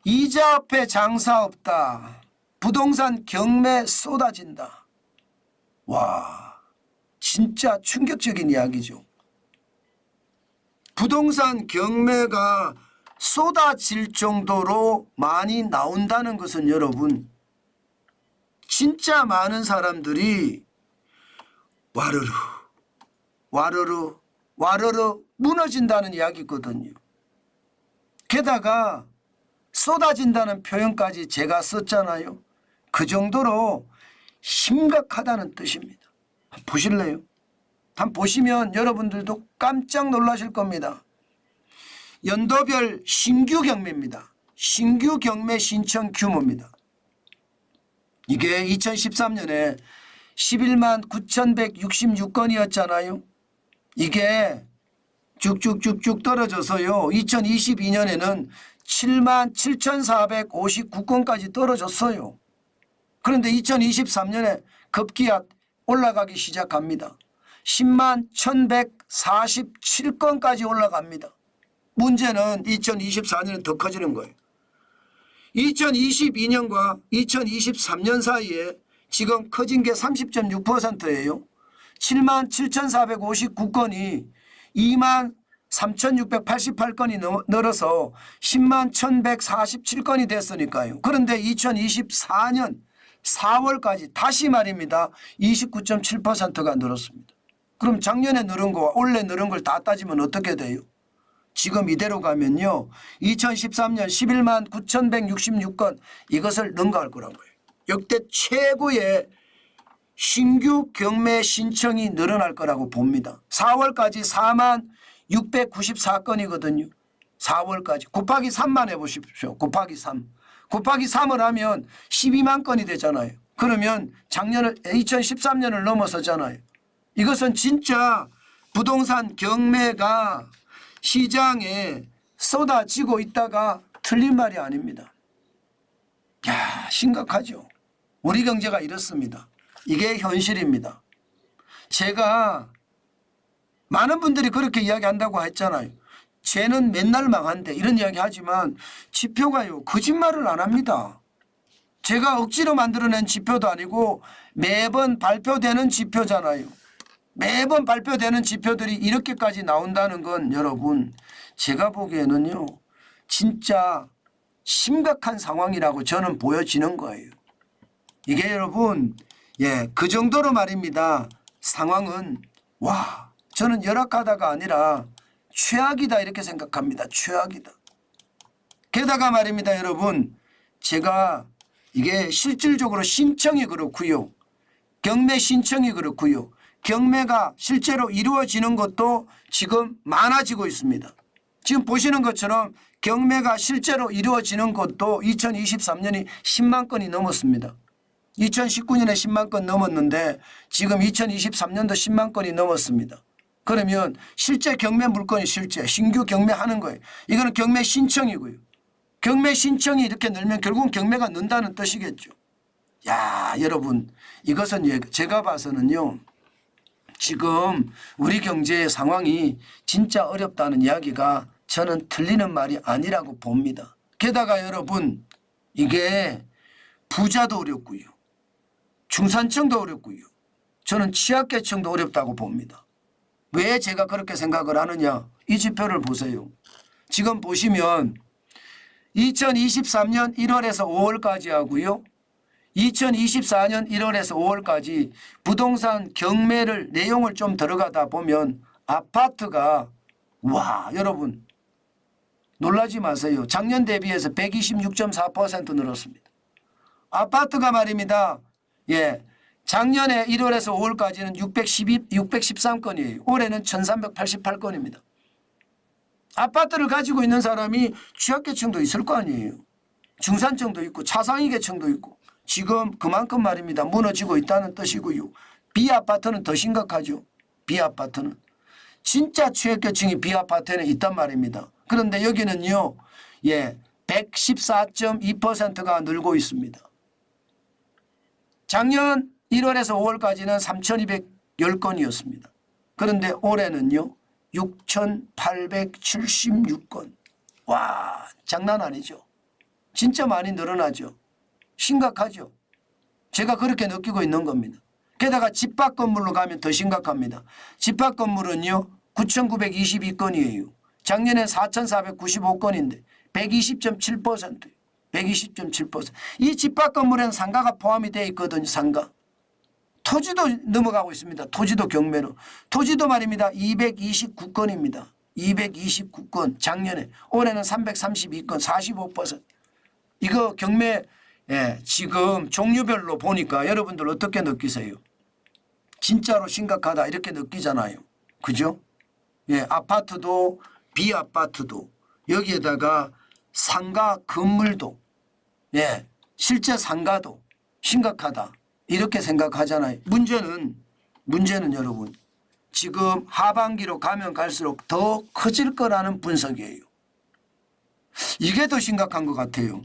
이자 앞에 장사 없다. 부동산 경매 쏟아진다. 와, 진짜 충격적인 이야기죠. 부동산 경매가 쏟아질 정도로 많이 나온다는 것은 여러분, 진짜 많은 사람들이 와르르 와르르 와르르 무너진다는 이야기거든요. 게다가 쏟아진다는 표현까지 제가 썼잖아요. 그 정도로 심각하다는 뜻입니다. 한번 보실래요? 한번 보시면 여러분들도 깜짝 놀라실 겁니다. 연도별 신규 경매입니다. 신규 경매 신청 규모입니다. 이게 2013년에 11만 9,166건이었잖아요. 이게 쭉쭉쭉쭉 떨어져서요. 2022년에는 7만 7,459건까지 떨어졌어요. 그런데 2023년에 급기야 올라가기 시작합니다. 10만 1,147건까지 올라갑니다. 문제는 2024년은 더 커지는 거예요. 2022년과 2023년 사이에 지금 커진 게 30.6%예요. 7만 7,459건이 2만 3,688건이 늘어서 10만 1,147건이 됐으니까요. 그런데 2024년 4월까지 다시 말입니다. 29.7%가 늘었습니다. 그럼 작년에 늘은 거와 올해 늘은 걸 다 따지면 어떻게 돼요? 지금 이대로 가면요. 2013년 11만 9,166건 이것을 능가할 거라고요. 역대 최고의 신규 경매 신청이 늘어날 거라고 봅니다. 4월까지 4만 694건이거든요. 4월까지. 곱하기 3만 해보십시오. 곱하기 3. 곱하기 3을 하면 12만 건이 되잖아요. 그러면 작년을 2013년을 넘어서잖아요. 이것은 진짜 부동산 경매가 시장에 쏟아지고 있다가 틀린 말이 아닙니다. 야, 심각하죠. 우리 경제가 이렇습니다. 이게 현실입니다. 제가 많은 분들이 그렇게 이야기한다고 했잖아요. 쟤는 맨날 망한대 이런 이야기 하지만 지표가요 거짓말을 안 합니다. 제가 억지로 만들어낸 지표도 아니고 매번 발표되는 지표잖아요. 매번 발표되는 지표들이 이렇게까지 나온다는 건 여러분 제가 보기에는요 진짜 심각한 상황이라고 저는 보여지는 거예요. 이게 여러분 그 정도로 말입니다. 상황은 와 저는 열악하다가 아니라 최악이다 이렇게 생각합니다. 최악이다. 게다가 말입니다. 여러분 제가 이게 실질적으로 신청이 그렇고요. 경매 신청이 그렇고요. 경매가 실제로 이루어지는 것도 지금 많아지고 있습니다. 지금 보시는 것처럼 경매가 실제로 이루어지는 것도 2023년이 10만 건이 넘었습니다. 2019년에 10만 건 넘었는데 지금 2023년도 10만 건이 넘었습니다. 그러면 실제 경매 물건이 실제 신규 경매하는 거예요. 이거는 경매 신청이고요. 경매 신청이 이렇게 늘면 결국은 경매가 는다는 뜻이겠죠. 야 여러분 이것은 제가 봐서는요. 지금 우리 경제의 상황이 진짜 어렵다는 이야기가 저는 틀리는 말이 아니라고 봅니다. 게다가 여러분 이게 부자도 어렵고요. 중산층도 어렵고요. 저는 취약계층도 어렵다고 봅니다. 왜 제가 그렇게 생각을 하느냐. 이 지표를 보세요. 지금 보시면 2023년 1월에서 5월까지 하고요. 2024년 1월에서 5월까지 부동산 경매를 내용을 좀 들어가다 보면 아파트가 와 여러분 놀라지 마세요. 작년 대비해서 126.4% 늘었습니다. 아파트가 말입니다. 작년에 1월에서 5월까지는 613건이에요. 올해는 1388건입니다. 아파트를 가지고 있는 사람이 취약계층도 있을 거 아니에요. 중산층도 있고 차상위 계층도 있고 지금 그만큼 말입니다. 무너지고 있다는 뜻이고요. 비아파트는 더 심각하죠. 비아파트는. 진짜 취약계층이 비아파트에는 있단 말입니다. 그런데 여기는요. 114.2%가 늘고 있습니다. 작년 1월에서 5월까지는 3,210건이었습니다. 그런데 올해는요. 6,876건. 와 장난 아니죠. 진짜 많이 늘어나죠. 심각하죠. 제가 그렇게 느끼고 있는 겁니다. 게다가 집합 건물로 가면 더 심각합니다. 집합 건물은요 9,922건이에요. 작년엔 4,495건인데 120.7%. 120.7%. 이 집합 건물에는 상가가 포함이 되어 있거든요. 상가. 토지도 넘어가고 있습니다. 토지도 경매로. 토지도 말입니다. 229건입니다. 229건 작년에. 올해는 332건 45%. 이거 경매 지금 종류별로 보니까 여러분들 어떻게 느끼세요? 진짜로 심각하다 이렇게 느끼잖아요. 그죠? 아파트도 비아파트도 여기에다가 상가 건물도 실제 상가도 심각하다 이렇게 생각하잖아요. 문제는 여러분 지금 하반기로 가면 갈수록 더 커질 거라는 분석이에요. 이게 더 심각한 것 같아요.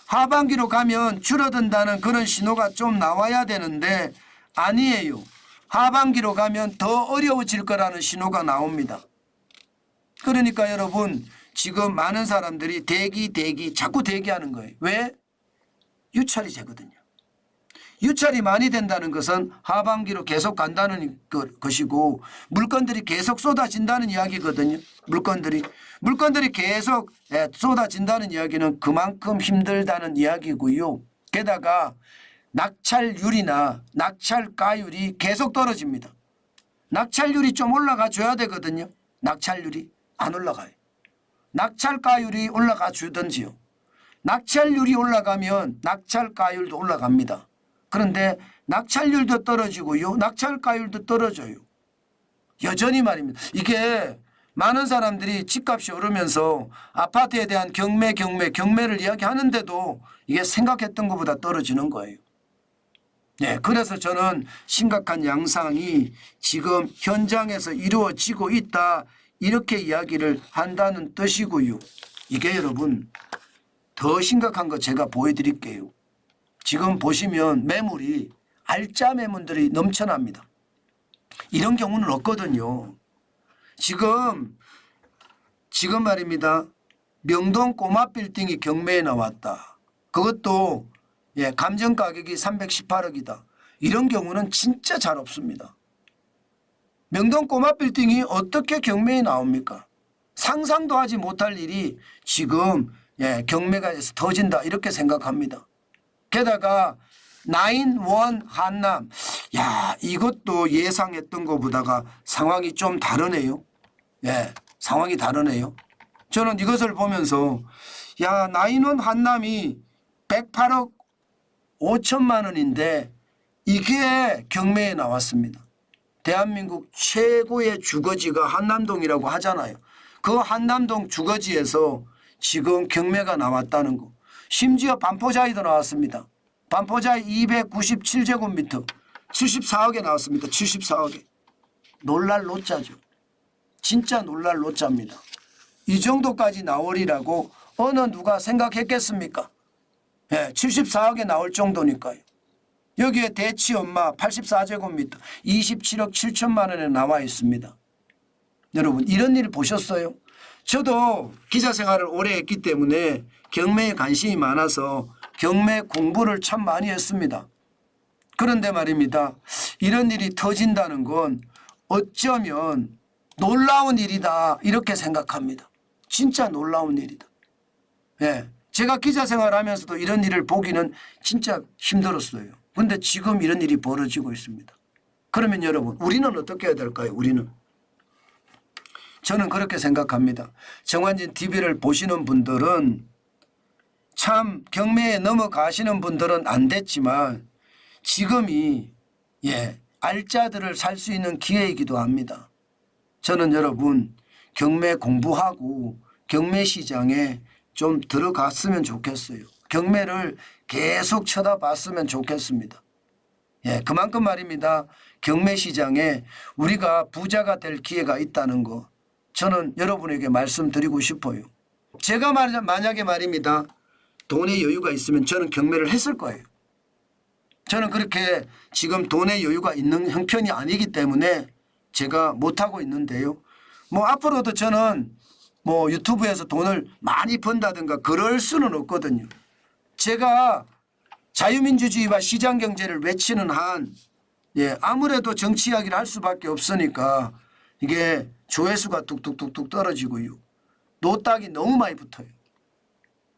하반기로 가면 줄어든다는 그런 신호가 좀 나와야 되는데 아니에요. 하반기로 가면 더 어려워질 거라는 신호가 나옵니다. 그러니까 여러분 지금 많은 사람들이 대기 자꾸 대기하는 거예요. 왜? 유찰이 되거든요. 유찰이 많이 된다는 것은 하반기로 계속 간다는 것이고 물건들이 계속 쏟아진다는 이야기거든요. 물건들이 계속 쏟아진다는 이야기는 그만큼 힘들다는 이야기고요. 게다가 낙찰률이나 낙찰가율이 계속 떨어집니다. 낙찰률이 좀 올라가 줘야 되거든요. 낙찰률이 안 올라가요. 낙찰가율이 올라가 주든지요. 낙찰률이 올라가면 낙찰가율도 올라갑니다. 그런데 낙찰률도 떨어지고요. 낙찰가율도 떨어져요. 여전히 말입니다. 이게 많은 사람들이 집값이 오르면서 아파트에 대한 경매를 이야기하는데도 이게 생각했던 것보다 떨어지는 거예요. 그래서 저는 심각한 양상이 지금 현장에서 이루어지고 있다 이렇게 이야기를 한다는 뜻이고요. 이게 여러분 더 심각한 거 제가 보여드릴게요. 지금 보시면 매물이 알짜 매물들이 넘쳐납니다. 이런 경우는 없거든요. 지금 말입니다. 명동 꼬마 빌딩이 경매에 나왔다. 그것도 감정 가격이 318억이다. 이런 경우는 진짜 잘 없습니다. 명동 꼬마 빌딩이 어떻게 경매에 나옵니까? 상상도 하지 못할 일이 지금 경매가 터진다 이렇게 생각합니다. 게다가 9원 한남 이것도 예상했던 것보다가 상황이 좀 다르네요. 상황이 다르네요. 저는 이것을 보면서 9원 한남이 108억 5천만 원인데 이게 경매에 나왔습니다. 대한민국 최고의 주거지가 한남동이라고 하잖아요. 그 한남동 주거지에서 지금 경매가 나왔다는 거. 심지어 반포자이도 나왔습니다. 반포자이 297제곱미터 74억에 나왔습니다. 74억에. 놀랄 노짜죠. 진짜 놀랄 노짜입니다. 이 정도까지 나오리라고 어느 누가 생각했겠습니까? 74억에 나올 정도니까요. 여기에 대치 엄마 84제곱미터 27억 7천만 원에 나와 있습니다. 여러분 이런 일 보셨어요? 저도 기자 생활을 오래 했기 때문에 경매에 관심이 많아서 경매 공부를 참 많이 했습니다. 그런데 말입니다. 이런 일이 터진다는 건 어쩌면 놀라운 일이다 이렇게 생각합니다. 진짜 놀라운 일이다. 제가 기자 생활하면서도 이런 일을 보기는 진짜 힘들었어요. 그런데 지금 이런 일이 벌어지고 있습니다. 그러면 여러분 우리는 어떻게 해야 될까요? 저는 그렇게 생각합니다. 정환진 TV를 보시는 분들은 참 경매에 넘어가시는 분들은 안 됐지만 지금이 알짜들을 살 수 있는 기회이기도 합니다. 저는 여러분 경매 공부하고 경매 시장에 좀 들어갔으면 좋겠어요. 경매를 계속 쳐다봤으면 좋겠습니다. 그만큼 말입니다. 경매 시장에 우리가 부자가 될 기회가 있다는 거 저는 여러분에게 말씀드리고 싶어요. 제가 만약에 말입니다. 돈의 여유가 있으면 저는 경매를 했을 거예요. 저는 그렇게 지금 돈의 여유가 있는 형편이 아니기 때문에 제가 못하고 있는데요. 앞으로도 저는 유튜브에서 돈을 많이 번다든가 그럴 수는 없거든요. 제가 자유민주주의와 시장경제를 외치는 한 아무래도 정치 이야기를 할 수밖에 없으니까 이게 조회수가 뚝뚝뚝뚝 떨어지고요. 노딱이 너무 많이 붙어요.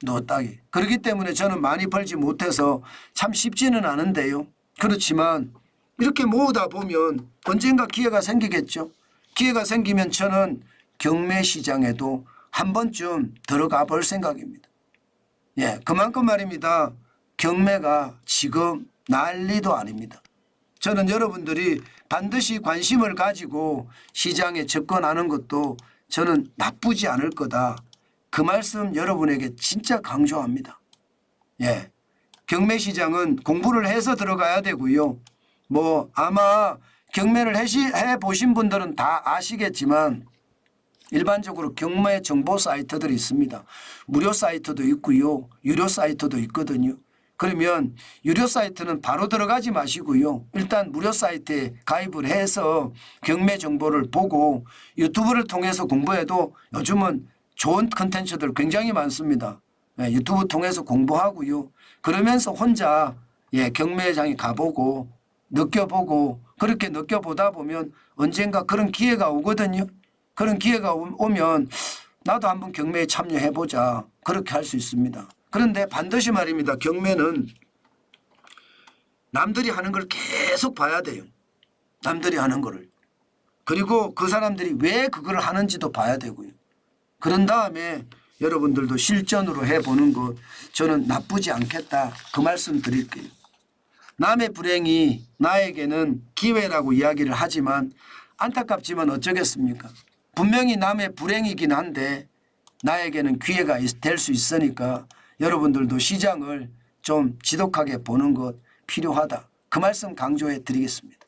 노딱이. 그렇기 때문에 저는 많이 벌지 못해서 참 쉽지는 않은데요. 그렇지만 이렇게 모으다 보면 언젠가 기회가 생기겠죠. 기회가 생기면 저는 경매 시장에도 한 번쯤 들어가 볼 생각입니다. 그만큼 말입니다. 경매가 지금 난리도 아닙니다. 저는 여러분들이 반드시 관심을 가지고 시장에 접근하는 것도 저는 나쁘지 않을 거다. 그 말씀 여러분에게 진짜 강조합니다. 경매 시장은 공부를 해서 들어가야 되고요. 뭐 아마 경매를 해 보신 분들은 다 아시겠지만 일반적으로 경매 정보 사이트들이 있습니다. 무료 사이트도 있고요. 유료 사이트도 있거든요. 그러면 유료 사이트는 바로 들어가지 마시고요. 일단 무료 사이트에 가입을 해서 경매 정보를 보고 유튜브를 통해서 공부해도 요즘은 좋은 컨텐츠들 굉장히 많습니다. 유튜브 통해서 공부하고요. 그러면서 혼자 경매장에 가보고 느껴보고 그렇게 느껴보다 보면 언젠가 그런 기회가 오거든요. 그런 기회가 오면 나도 한번 경매에 참여해보자. 그렇게 할 수 있습니다. 그런데 반드시 말입니다. 경매는 남들이 하는 걸 계속 봐야 돼요. 남들이 하는 거를. 그리고 그 사람들이 왜 그걸 하는지도 봐야 되고요. 그런 다음에 여러분들도 실전으로 해보는 것 저는 나쁘지 않겠다. 그 말씀 드릴게요. 남의 불행이 나에게는 기회라고 이야기를 하지만 안타깝지만 어쩌겠습니까? 분명히 남의 불행이긴 한데 나에게는 기회가 될 수 있으니까 여러분들도 시장을 좀 지독하게 보는 것 필요하다. 그 말씀 강조해 드리겠습니다.